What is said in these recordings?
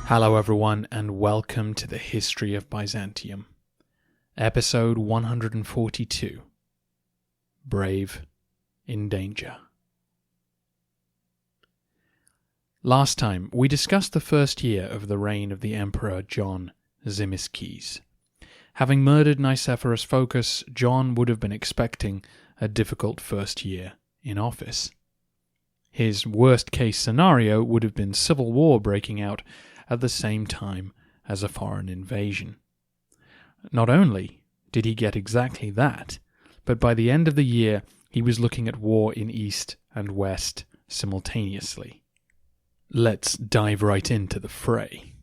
Hello everyone, and welcome to the History of Byzantium, episode 142, Brave in Danger. Last time, we discussed the first year of the reign of the Emperor John Tzimiskes. Having murdered Nicephorus Phokas, John would have been expecting a difficult first year in office. His worst-case scenario would have been civil war breaking out at the same time as a foreign invasion. Not only did he get exactly that, but by the end of the year he was looking at war in East and West simultaneously. Let's dive right into the fray.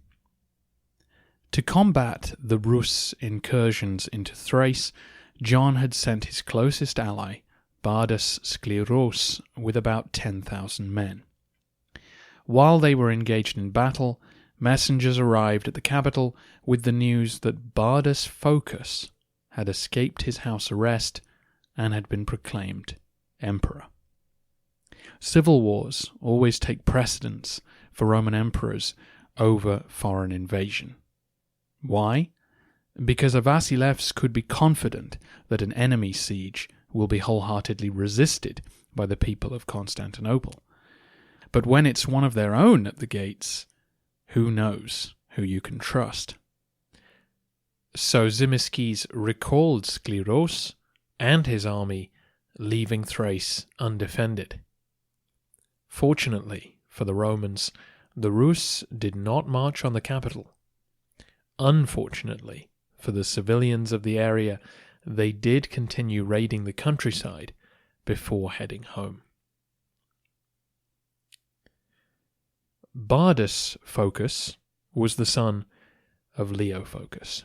To combat the Rus' incursions into Thrace, John had sent his closest ally, Bardas Skleros, with about 10,000 men. While they were engaged in battle, messengers arrived at the capital with the news that Bardas Phokas had escaped his house arrest and had been proclaimed emperor. Civil wars always take precedence for Roman emperors over foreign invasion. Why? Because a Vasilevs could be confident that an enemy siege will be wholeheartedly resisted by the people of Constantinople. But when it's one of their own at the gates, who knows who you can trust? So Tzimiskes recalled Skleros and his army, leaving Thrace undefended. Fortunately for the Romans, the Rus did not march on the capital. Unfortunately for the civilians of the area, they did continue raiding the countryside before heading home. Bardas Phokas was the son of Leo Phokas.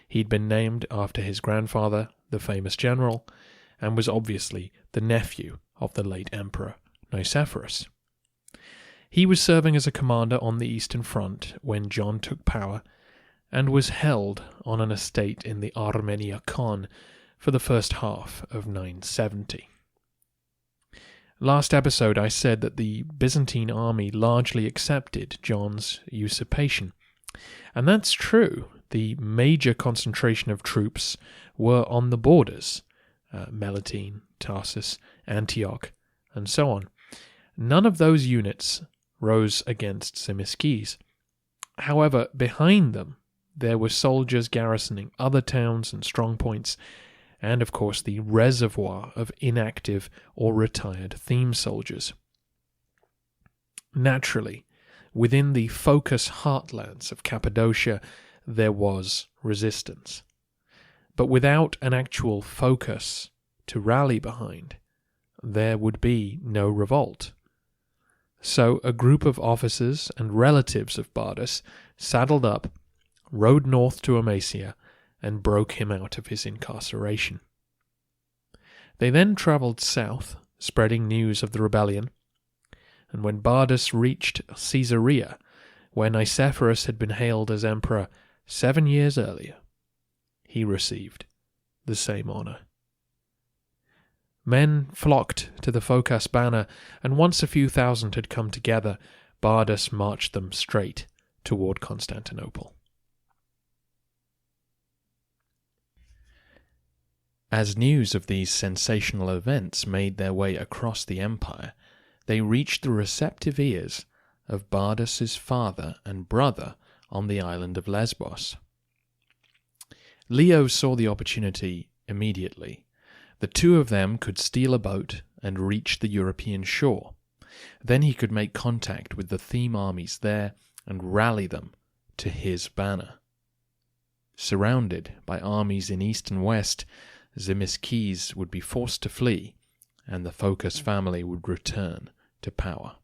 He'd been named after his grandfather, the famous general, and was obviously the nephew of the late emperor Nicephorus. He was serving as a commander on the Eastern Front when John took power, and was held on an estate in the Armenia Khan for the first half of 970. Last episode I said that the Byzantine army largely accepted John's usurpation, and that's true. The major concentration of troops were on the borders, Melitene, Tarsus, Antioch, and so on. None of those units rose against Tzimiskes. However, behind them there were soldiers garrisoning other towns and strongpoints, and of course the reservoir of inactive or retired theme soldiers. Naturally, within the Phokas heartlands of Cappadocia, there was resistance. But without an actual Phokas to rally behind, there would be no revolt. So a group of officers and relatives of Bardas saddled up, rode north to Amasia, and broke him out of his incarceration. They then travelled south, spreading news of the rebellion, and when Bardas reached Caesarea, where Nicephorus had been hailed as emperor 7 years earlier, he received the same honour. Men flocked to the Phokas banner, and once a few thousand had come together, Bardas marched them straight toward Constantinople. As news of these sensational events made their way across the empire, they reached the receptive ears of Bardas's father and brother on the island of Lesbos. Leo saw the opportunity immediately. The two of them could steal a boat and reach the European shore. Then he could make contact with the theme armies there and rally them to his banner. Surrounded by armies in east and west, Tzimiskes would be forced to flee, and the Phokas family would return to power.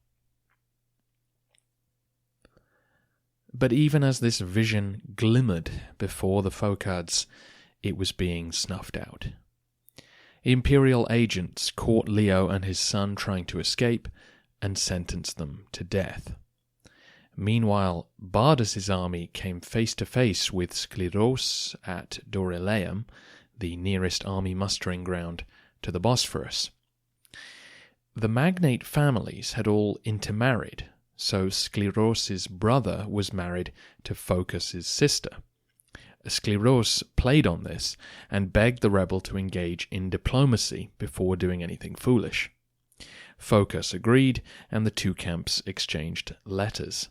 But even as this vision glimmered before the Phokads, it was being snuffed out. Imperial agents caught Leo and his son trying to escape and sentenced them to death. Meanwhile, Bardas's army came face to face with Skleros at Dorylaeum, the nearest army mustering ground to the Bosphorus. The magnate families had all intermarried, so Skleros' brother was married to Phokas' sister. Skleros played on this and begged the rebel to engage in diplomacy before doing anything foolish. Phokas agreed, and the two camps exchanged letters.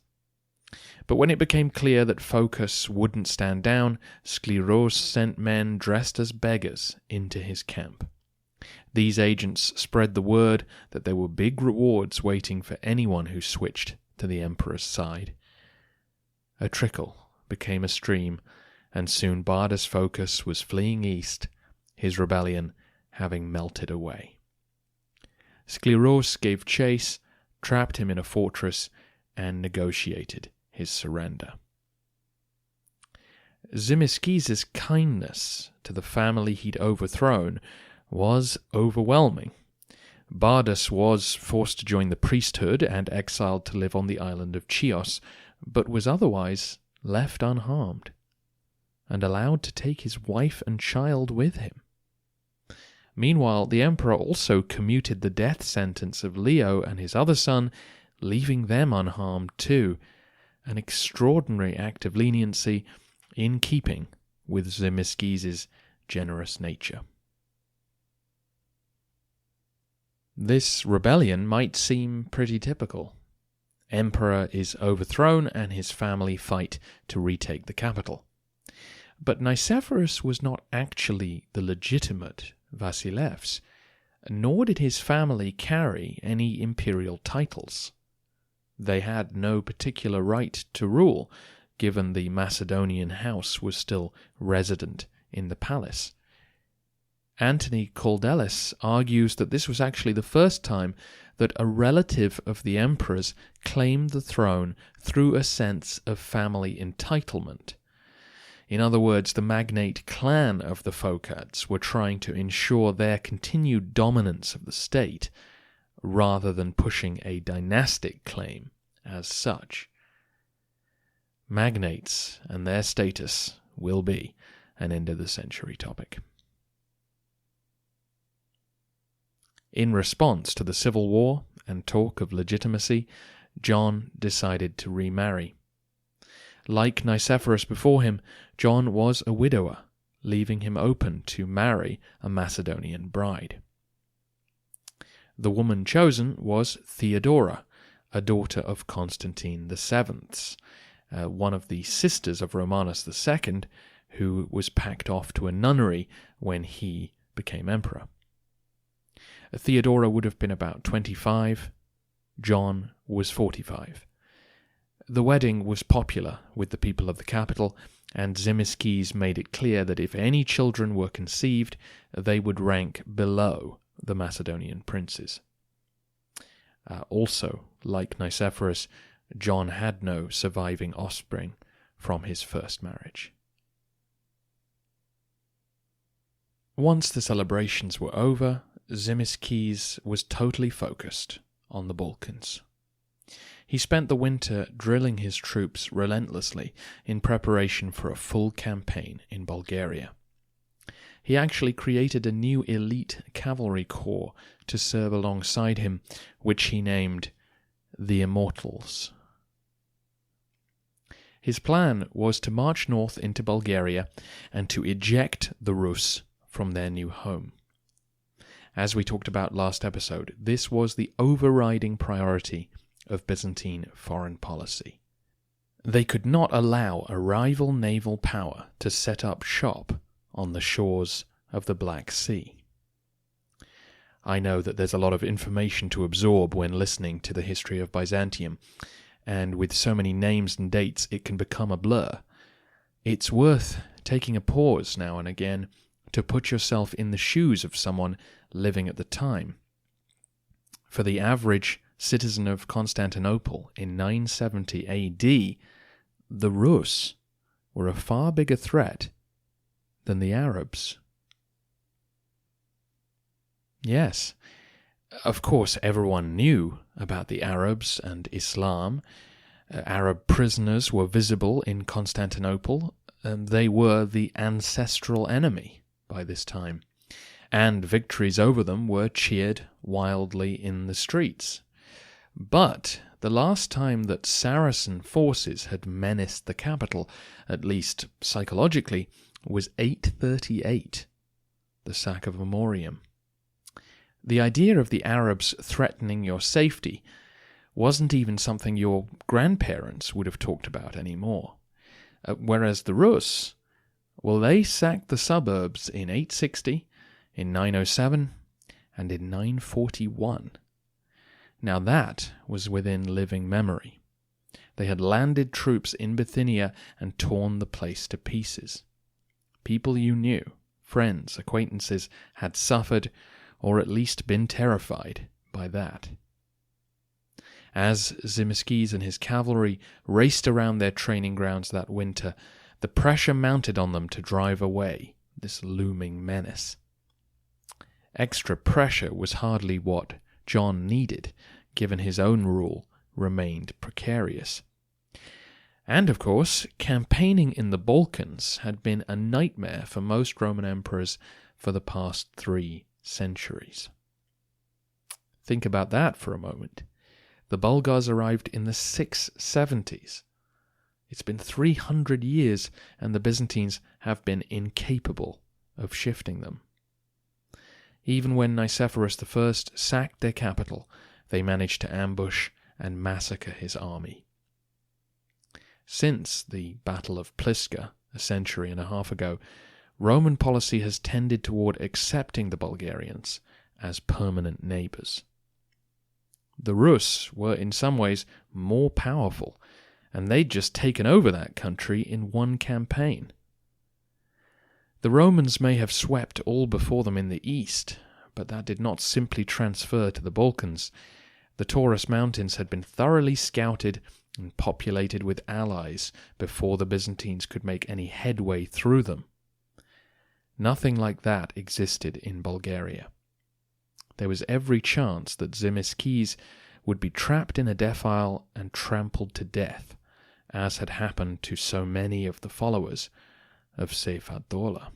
But when it became clear that Phokas wouldn't stand down, Skleros sent men dressed as beggars into his camp. These agents spread the word that there were big rewards waiting for anyone who switched to the emperor's side. A trickle became a stream, and soon Bardas Phokas was fleeing east, his rebellion having melted away. Skleros gave chase, trapped him in a fortress, and negotiated his surrender. Tzimiskes' kindness to the family he'd overthrown was overwhelming. Bardas was forced to join the priesthood and exiled to live on the island of Chios, but was otherwise left unharmed and allowed to take his wife and child with him. Meanwhile, the emperor also commuted the death sentence of Leo and his other son, leaving them unharmed too, an extraordinary act of leniency in keeping with Tzimiskes' generous nature. This rebellion might seem pretty typical. Emperor is overthrown and his family fight to retake the capital. But Nicephorus was not actually the legitimate Vasilevs, nor did his family carry any imperial titles. They had no particular right to rule, given the Macedonian house was still resident in the palace. Antony Caldelis argues that this was actually the first time that a relative of the emperor's claimed the throne through a sense of family entitlement. In other words, the magnate clan of the Phokads were trying to ensure their continued dominance of the state, rather than pushing a dynastic claim as such. Magnates and their status will be an end-of-the-century topic. In response to the civil war and talk of legitimacy, John decided to remarry. Like Nicephorus before him, John was a widower, leaving him open to marry a Macedonian bride. The woman chosen was Theodora, a daughter of Constantine VII, one of the sisters of Romanus II, who was packed off to a nunnery when he became emperor. Theodora would have been about 25. John was 45. The wedding was popular with the people of the capital, and Tzimiskes made it clear that if any children were conceived, they would rank below the Macedonian princes. Also, like Nicephorus, John had no surviving offspring from his first marriage. Once the celebrations were over, Tzimiskes was totally focused on the Balkans. He spent the winter drilling his troops relentlessly in preparation for a full campaign in Bulgaria. He actually created a new elite cavalry corps to serve alongside him, which he named the Immortals. His plan was to march north into Bulgaria and to eject the Rus from their new home. As we talked about last episode, this was the overriding priority of Byzantine foreign policy. They could not allow a rival naval power to set up shop on the shores of the Black Sea. I know that there's a lot of information to absorb when listening to the history of Byzantium, and with so many names and dates it can become a blur. It's worth taking a pause now and again to put yourself in the shoes of someone living at the time. For the average citizen of Constantinople in 970 AD, the Rus were a far bigger threat than the Arabs. Yes, of course everyone knew about the Arabs and Islam. Arab prisoners were visible in Constantinople, and they were the ancestral enemy by this time. and victories over them were cheered wildly in the streets. But the last time that Saracen forces had menaced the capital, at least psychologically, was 838, the sack of Amorium. The idea of the Arabs threatening your safety wasn't even something your grandparents would have talked about anymore. Whereas the Rus, well, they sacked the suburbs in 860, in 907, and in 941. Now that was within living memory. They had landed troops in Bithynia and torn the place to pieces. People you knew, friends, acquaintances, had suffered, or at least been terrified, by that. As Tzimiskes and his cavalry raced around their training grounds that winter, the pressure mounted on them to drive away this looming menace. Extra pressure was hardly what John needed, given his own rule remained precarious. And, of course, campaigning in the Balkans had been a nightmare for most Roman emperors for the past 3 centuries. Think about that for a moment. The Bulgars arrived in the 670s. It's been 300 years, and the Byzantines have been incapable of shifting them. Even when Nicephorus I sacked their capital, they managed to ambush and massacre his army. Since the Battle of Pliska, a century and a half ago, Roman policy has tended toward accepting the Bulgarians as permanent neighbors. The Rus were in some ways more powerful, and they'd just taken over that country in one campaign. The Romans may have swept all before them in the east, but that did not simply transfer to the Balkans. The Taurus Mountains had been thoroughly scouted and populated with allies before the Byzantines could make any headway through them. Nothing like that existed in Bulgaria. There was every chance that Tzimiskes would be trapped in a defile and trampled to death, as had happened to so many of the followers of Seyf ad-Dawla.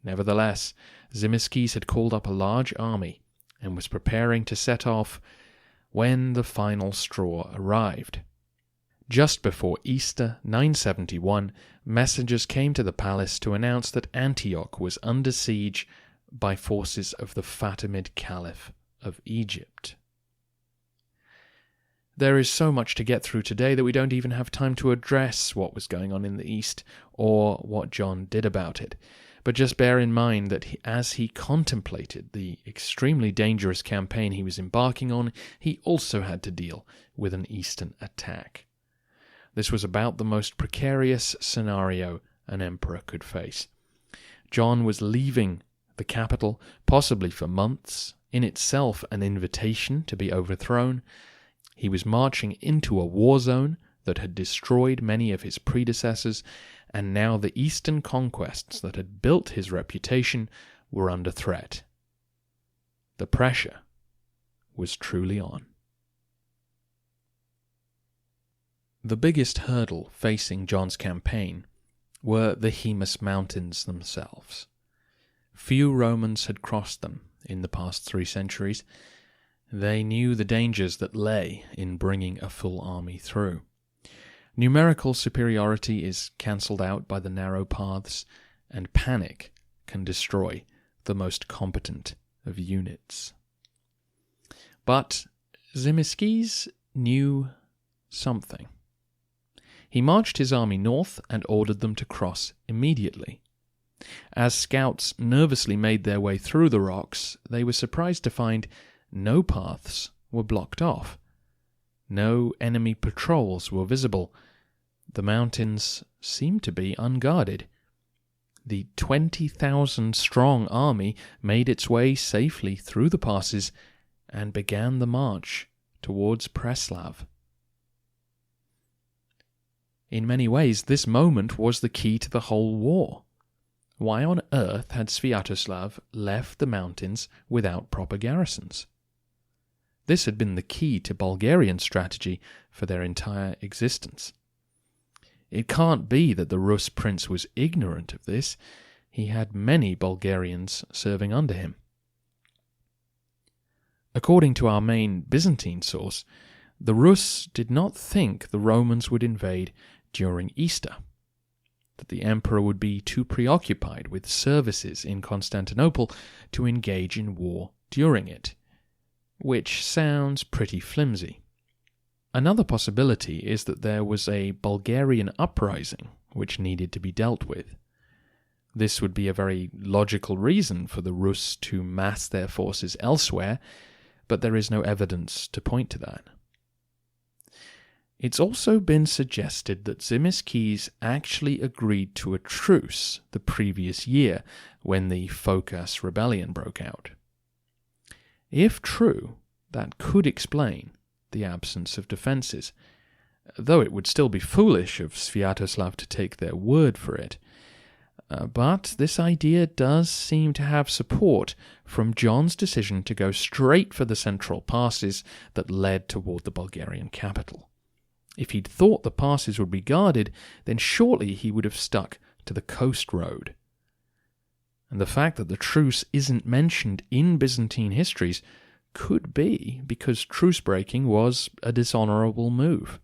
Nevertheless, Tzimiskes had called up a large army and was preparing to set off when the final straw arrived. Just before Easter 971, messengers came to the palace to announce that Antioch was under siege by forces of the Fatimid Caliph of Egypt. There is so much to get through today that we don't even have time to address what was going on in the East or what John did about it. But just bear in mind that as he contemplated the extremely dangerous campaign he was embarking on, he also had to deal with an Eastern attack. This was about the most precarious scenario an emperor could face. John was leaving the capital, possibly for months, in itself an invitation to be overthrown. He was marching into a war zone that had destroyed many of his predecessors, and now the eastern conquests that had built his reputation were under threat. The pressure was truly on. The biggest hurdle facing John's campaign were the Haemus Mountains themselves. Few Romans had crossed them in the past 3 centuries. They knew the dangers that lay in bringing a full army through. Numerical superiority is cancelled out by the narrow paths, and panic can destroy the most competent of units. But Tzimiskes knew something. He marched his army north and ordered them to cross immediately. As scouts nervously made their way through the rocks, they were surprised to find no paths were blocked off. No enemy patrols were visible. The mountains seemed to be unguarded. The 20,000-strong army made its way safely through the passes and began the march towards Preslav. In many ways, this moment was the key to the whole war. Why on earth had Sviatoslav left the mountains without proper garrisons? This had been the key to Bulgarian strategy for their entire existence. It can't be that the Rus prince was ignorant of this. he had many Bulgarians serving under him. According to our main Byzantine source, the Rus did not think the Romans would invade during Easter, that the emperor would be too preoccupied with services in Constantinople to engage in war during it, which sounds pretty flimsy. Another possibility is that there was a Bulgarian uprising which needed to be dealt with. This would be a very logical reason for the Rus to mass their forces elsewhere, but there is no evidence to point to that. It's also been suggested that Tzimiskes actually agreed to a truce the previous year when the Phokas rebellion broke out. If true, that could explain the absence of defences, though it would still be foolish of Sviatoslav to take their word for it. But this idea does seem to have support from John's decision to go straight for the central passes that led toward the Bulgarian capital. If he'd thought the passes would be guarded, then surely he would have stuck to the coast road. And the fact that the truce isn't mentioned in Byzantine histories could be because truce-breaking was a dishonourable move.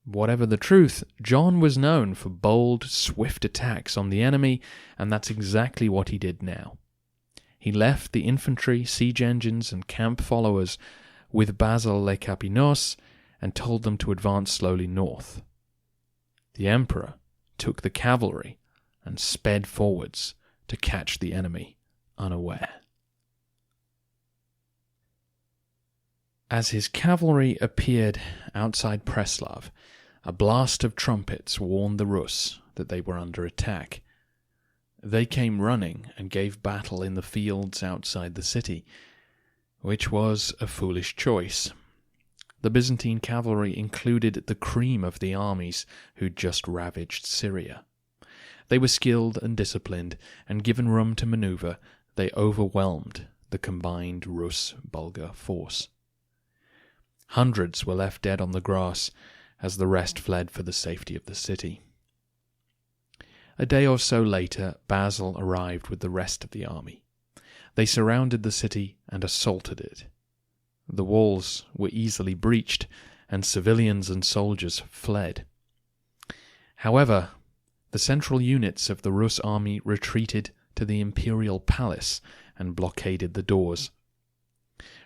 Whatever the truth, John was known for bold, swift attacks on the enemy, and that's exactly what he did now. He left the infantry, siege engines, and camp followers with Basil le Capinos and told them to advance slowly north. The emperor took the cavalry and sped forwards to catch the enemy unaware. As his cavalry appeared outside Preslav, a blast of trumpets warned the Rus that they were under attack. They came running and gave battle in the fields outside the city, which was a foolish choice. The Byzantine cavalry included the cream of the armies who'd just ravaged Syria. They were skilled and disciplined, and given room to maneuver, they overwhelmed the combined Rus-Bulgar force. Hundreds were left dead on the grass as the rest fled for the safety of the city. A day or so later, Basil arrived with the rest of the army. They surrounded the city and assaulted it. The walls were easily breached, and civilians and soldiers fled. However, the central units of the Rus army retreated to the imperial palace and blockaded the doors.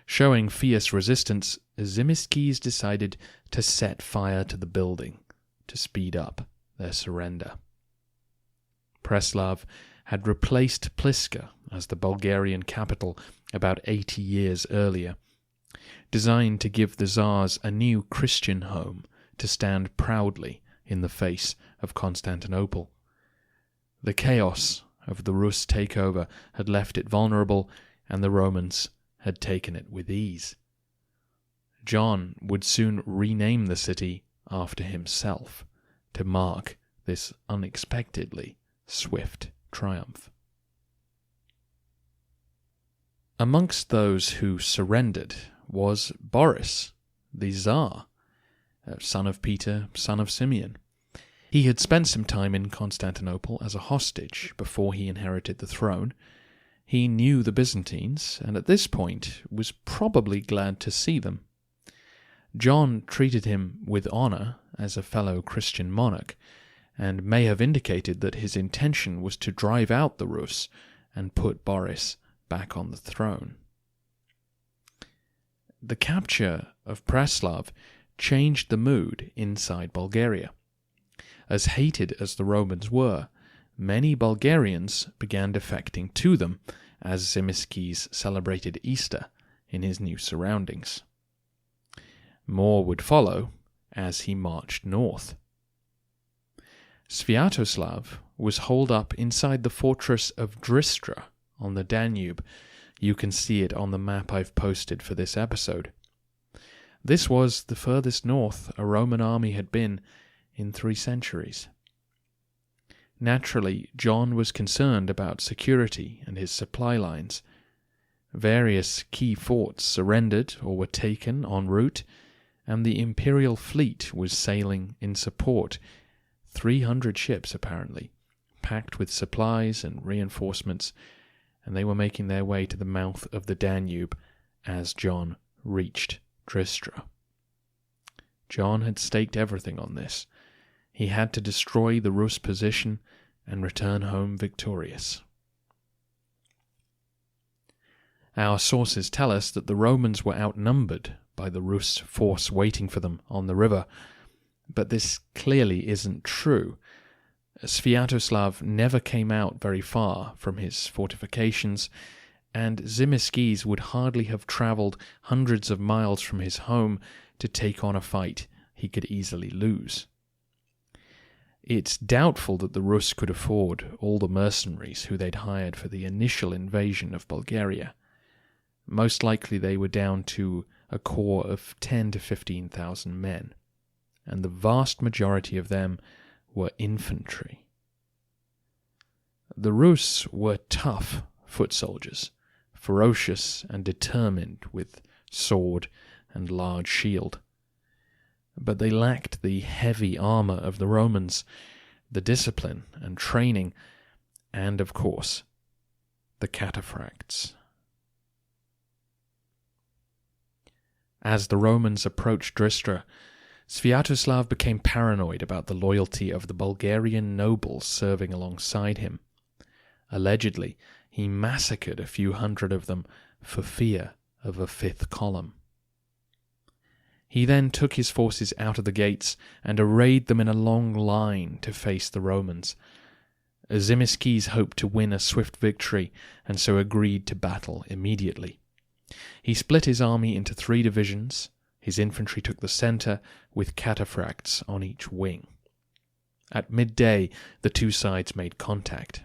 Showing fierce resistance, Tzimiskes decided to set fire to the building to speed up their surrender. Preslav had replaced Pliska as the Bulgarian capital about 80 years earlier, designed to give the Tsars a new Christian home to stand proudly in the face of Constantinople. The chaos of the Rus takeover had left it vulnerable, and the Romans had taken it with ease. John would soon rename the city after himself to mark this unexpectedly swift triumph. Amongst those who surrendered was Boris, the Tsar, son of Peter, son of Simeon. He had spent some time in Constantinople as a hostage before he inherited the throne. He knew the Byzantines, and at this point was probably glad to see them. John treated him with honour as a fellow Christian monarch, and may have indicated that his intention was to drive out the Rus and put Boris back on the throne. The capture of Preslav changed the mood inside Bulgaria. As hated as the Romans were, many Bulgarians began defecting to them as Tzimiskes celebrated Easter in his new surroundings. More would follow as he marched north. Sviatoslav was holed up inside the fortress of Dristra on the Danube. You can see it on the map I've posted for this episode. This was the furthest north a Roman army had been in 3 centuries. Naturally, John was concerned about security and his supply lines. Various key forts surrendered or were taken en route, and the imperial fleet was sailing in support, 300 ships apparently, packed with supplies and reinforcements, and they were making their way to the mouth of the Danube as John reached Drystra. John had staked everything on this. He had to destroy the Rus position and return home victorious. Our sources tell us that the Romans were outnumbered by the Rus force waiting for them on the river, but this clearly isn't true. Sviatoslav never came out very far from his fortifications, and Tzimiskes would hardly have travelled hundreds of miles from his home to take on a fight he could easily lose. It's doubtful that the Rus could afford all the mercenaries who they'd hired for the initial invasion of Bulgaria. Most likely they were down to a corps of 10 to 15,000 men, and the vast majority of them were infantry. The Rus were tough foot soldiers, ferocious and determined with sword and large shield. But they lacked the heavy armor of the Romans, the discipline and training, and, of course, the cataphracts. As the Romans approached Drystra, Sviatoslav became paranoid about the loyalty of the Bulgarian nobles serving alongside him. Allegedly, he massacred a few hundred of them for fear of a fifth column. He then took his forces out of the gates and arrayed them in a long line to face the Romans. Tzimiskes hoped to win a swift victory and so agreed to battle immediately. He split his army into 3 divisions. His infantry took the centre, with cataphracts on each wing. At midday, the two sides made contact.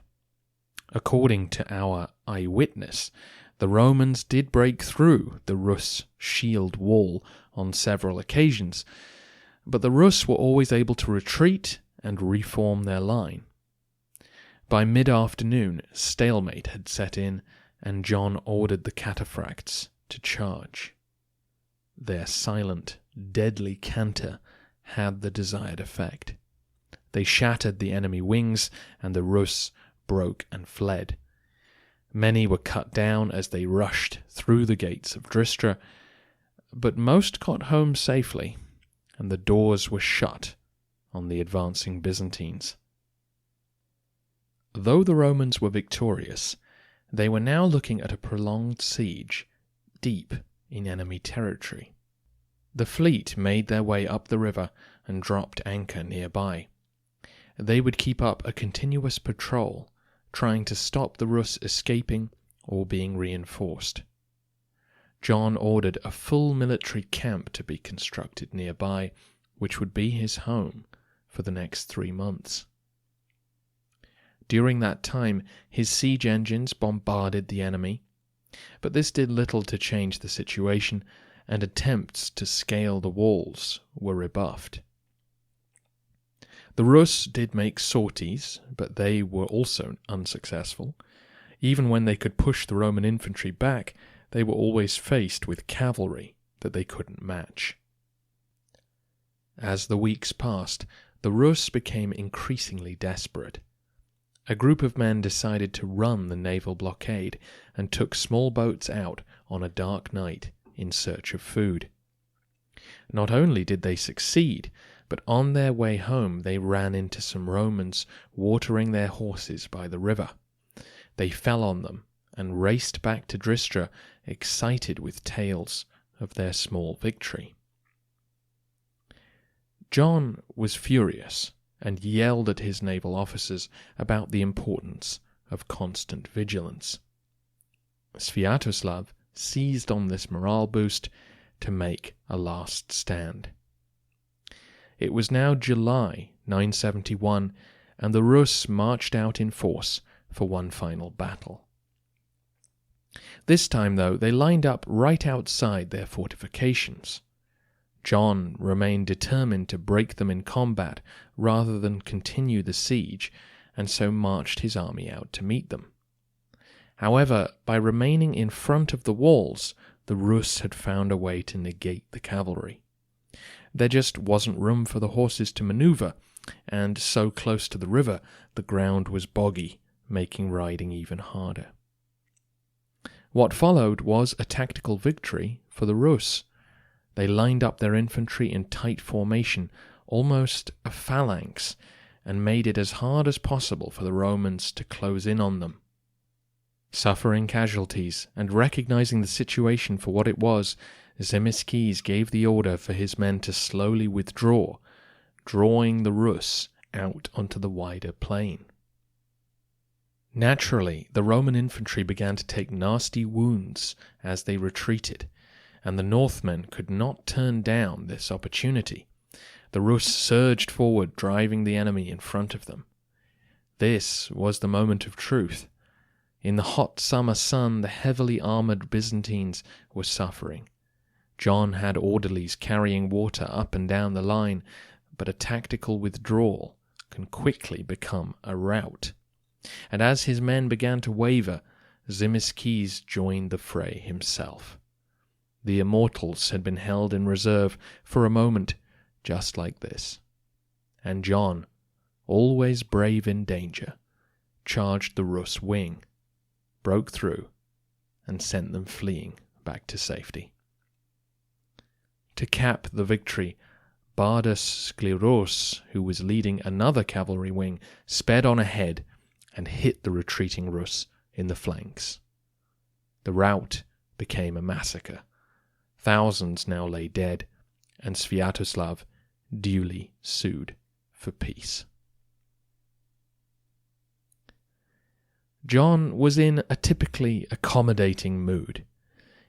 According to our eyewitness, the Romans did break through the Rus shield wall on several occasions, but the Rus were always able to retreat and reform their line. By mid-afternoon, stalemate had set in, and John ordered the cataphracts to charge. Their silent, deadly canter had the desired effect. They shattered the enemy wings, and the Rus broke and fled. Many were cut down as they rushed through the gates of Drystra, but most got home safely, and the doors were shut on the advancing Byzantines. Though the Romans were victorious, they were now looking at a prolonged siege, deep in enemy territory. The fleet made their way up the river and dropped anchor nearby. They would keep up a continuous patrol, trying to stop the Rus escaping or being reinforced. John ordered a full military camp to be constructed nearby, which would be his home for the next 3 months. During that time, his siege engines bombarded the enemy, but this did little to change the situation, and attempts to scale the walls were rebuffed. The Rus did make sorties, but they were also unsuccessful. Even when they could push the Roman infantry back, they were always faced with cavalry that they couldn't match. As the weeks passed, the Rus became increasingly desperate. A group of men decided to run the naval blockade and took small boats out on a dark night in search of food. Not only did they succeed, but on their way home they ran into some Romans watering their horses by the river. They fell on them and raced back to Drystra, excited with tales of their small victory. John was furious and yelled at his naval officers about the importance of constant vigilance. Sviatoslav seized on this morale boost to make a last stand. It was now July 971, and the Rus marched out in force for one final battle. This time, though, they lined up right outside their fortifications. John remained determined to break them in combat rather than continue the siege, and so marched his army out to meet them. However, by remaining in front of the walls, the Rus had found a way to negate the cavalry. There just wasn't room for the horses to maneuver, and so close to the river the ground was boggy, making riding even harder. What followed was a tactical victory for the Rus. They lined up their infantry in tight formation, almost a phalanx, and made it as hard as possible for the Romans to close in on them. Suffering casualties and recognizing the situation for what it was, Tzimiskes gave the order for his men to slowly withdraw, drawing the Rus out onto the wider plain. Naturally, the Roman infantry began to take nasty wounds as they retreated, and the Northmen could not turn down this opportunity. The Rus surged forward, driving the enemy in front of them. This was the moment of truth. In the hot summer sun, the heavily armoured Byzantines were suffering. John had orderlies carrying water up and down the line, but a tactical withdrawal can quickly become a rout. And as his men began to waver, Tzimiskes joined the fray himself. The Immortals had been held in reserve for a moment just like this. And John, always brave in danger, charged the Rus wing, broke through, and sent them fleeing back to safety. To cap the victory, Bardas Skleros, who was leading another cavalry wing, sped on ahead and hit the retreating Rus in the flanks. The rout became a massacre. Thousands now lay dead, and Sviatoslav duly sued for peace. John was in a typically accommodating mood.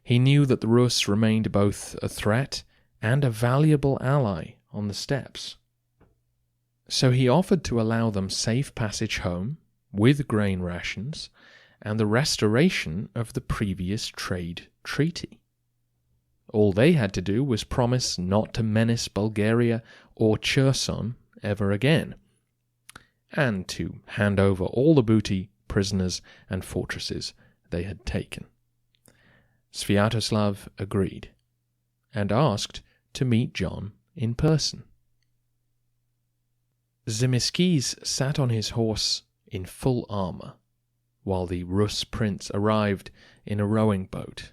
He knew that the Rus remained both a threat and a valuable ally on the steppes. So he offered to allow them safe passage home, with grain rations, and the restoration of the previous trade treaty. All they had to do was promise not to menace Bulgaria or Cherson ever again, and to hand over all the booty, prisoners, and fortresses they had taken. Sviatoslav agreed, and asked to meet John in person. Tzimiskes sat on his horse in full armour, while the Rus prince arrived in a rowing boat.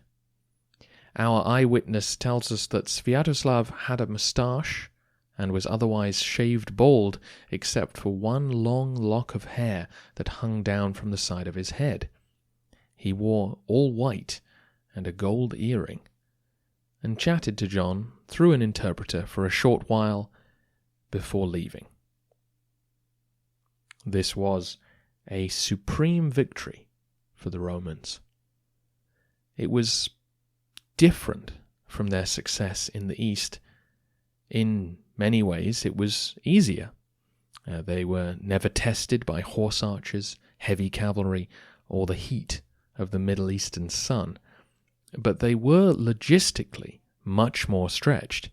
Our eyewitness tells us that Sviatoslav had a moustache and was otherwise shaved bald except for one long lock of hair that hung down from the side of his head. He wore all white and a gold earring, and chatted to John through an interpreter for a short while before leaving. This was a supreme victory for the Romans. It was different from their success in the east. In many ways, it was easier. They were never tested by horse archers, heavy cavalry, or the heat of the Middle Eastern sun. But they were logistically much more stretched.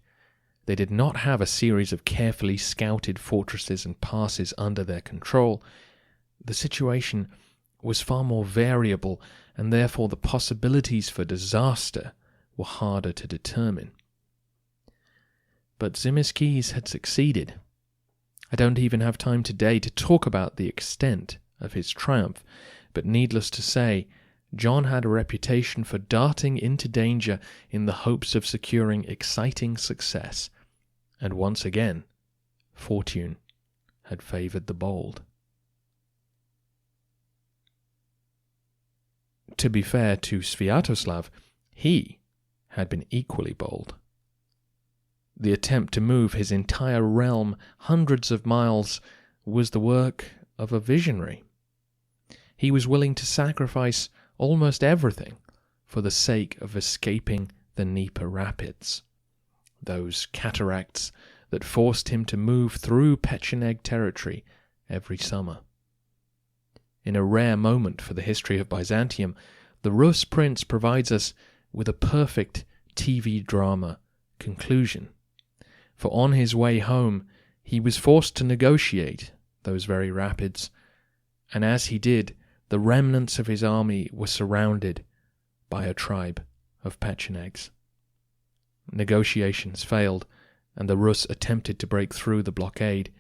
They did not have a series of carefully scouted fortresses and passes under their control. The situation was far more variable, and therefore the possibilities for disaster were harder to determine. But Tzimiskes had succeeded. I don't even have time today to talk about the extent of his triumph, but needless to say, John had a reputation for darting into danger in the hopes of securing exciting success, and once again, fortune had favoured the bold. To be fair to Sviatoslav, he had been equally bold. The attempt to move his entire realm hundreds of miles was the work of a visionary. He was willing to sacrifice almost everything for the sake of escaping the Dnieper rapids, those cataracts that forced him to move through Pecheneg territory every summer. In a rare moment for the history of Byzantium, the Rus prince provides us with a perfect TV drama conclusion. For on his way home, he was forced to negotiate those very rapids, and as he did, the remnants of his army were surrounded by a tribe of Pechenegs. Negotiations failed, and the Rus attempted to break through the blockade,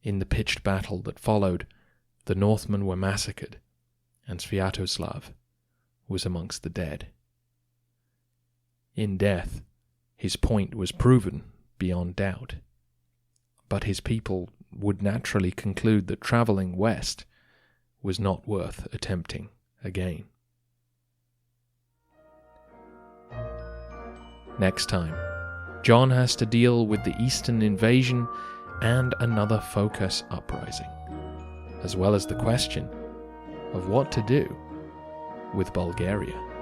In the pitched battle that followed, the Northmen were massacred, and Sviatoslav was amongst the dead. In death, his point was proven beyond doubt, but his people would naturally conclude that travelling west was not worth attempting again. Next time, John has to deal with the Eastern invasion and another Phokas uprising, as well as the question of what to do with Bulgaria.